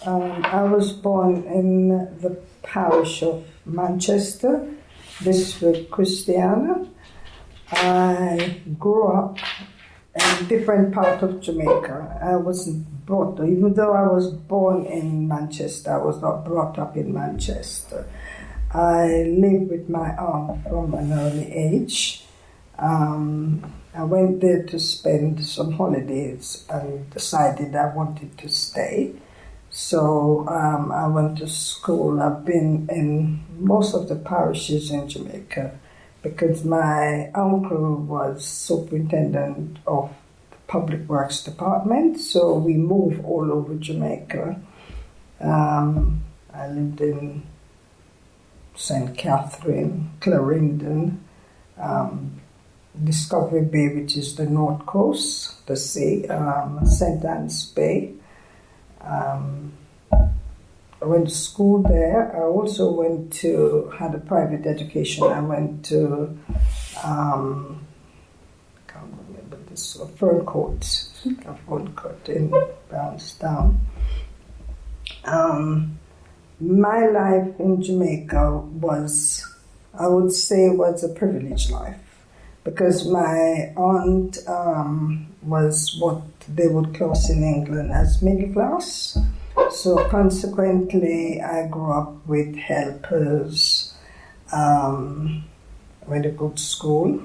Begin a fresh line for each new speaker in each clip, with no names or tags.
I was born in the parish of Manchester, District Christiana. I grew up in different part of Jamaica. I wasn't brought up, even though I was born in Manchester, I was not brought up in Manchester. I lived with my aunt from an early age. I went there to spend some holidays and decided I wanted to stay. So I went to school. I've been in most of the parishes in Jamaica because my uncle was superintendent of the Public Works Department. So we moved all over Jamaica. I lived in St. Catherine, Clarendon, Discovery Bay, which is the north coast, the sea, St. Anne's Bay. I went to school there. I also had a private education. I went to, I can't remember this, Ferncourt in Brownstown. My life in Jamaica was a privileged life because my aunt was what they would class in England as middle class. So consequently, I grew up with helpers. I went to good school.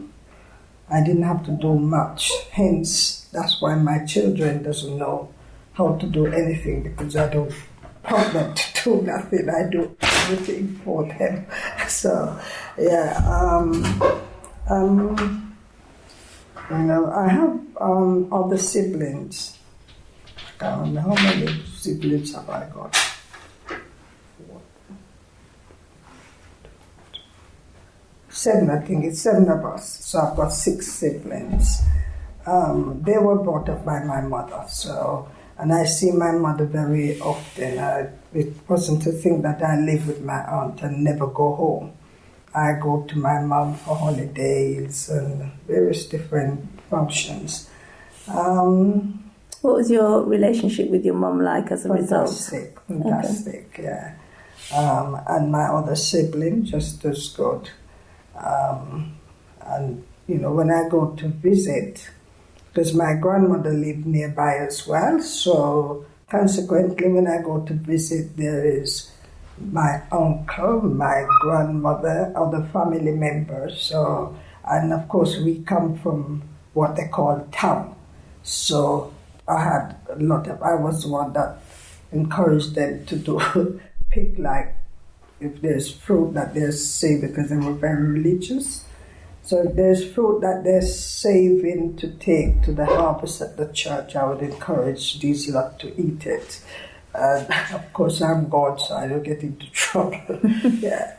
I didn't have to do much. Hence, that's why my children doesn't know how to do anything because I don't prompt them to do nothing. I do everything for them. So, yeah. I have other siblings. How many siblings have I got? 7, I think. It's 7 of us. So I've got 6 siblings. They were brought up by my mother. And I see my mother very often. It wasn't a thing that I live with my aunt and never go home. I go to my mom for holidays and various different functions.
What was your relationship with your mum like as a result?
Fantastic, okay. Yeah. And my other sibling, just as good. And, when I go to visit, because my grandmother lived nearby as well, so consequently when I go to visit, there is my uncle, my grandmother, other family members. So, and of course we come from what they call town. So I was the one that encouraged them to do, pick like, if there's fruit that they're saving, because they were very religious. So if there's fruit that they're saving to take to the harvest at the church, I would encourage these lot to eat it. And of course I'm God, so I don't get into trouble. Yeah.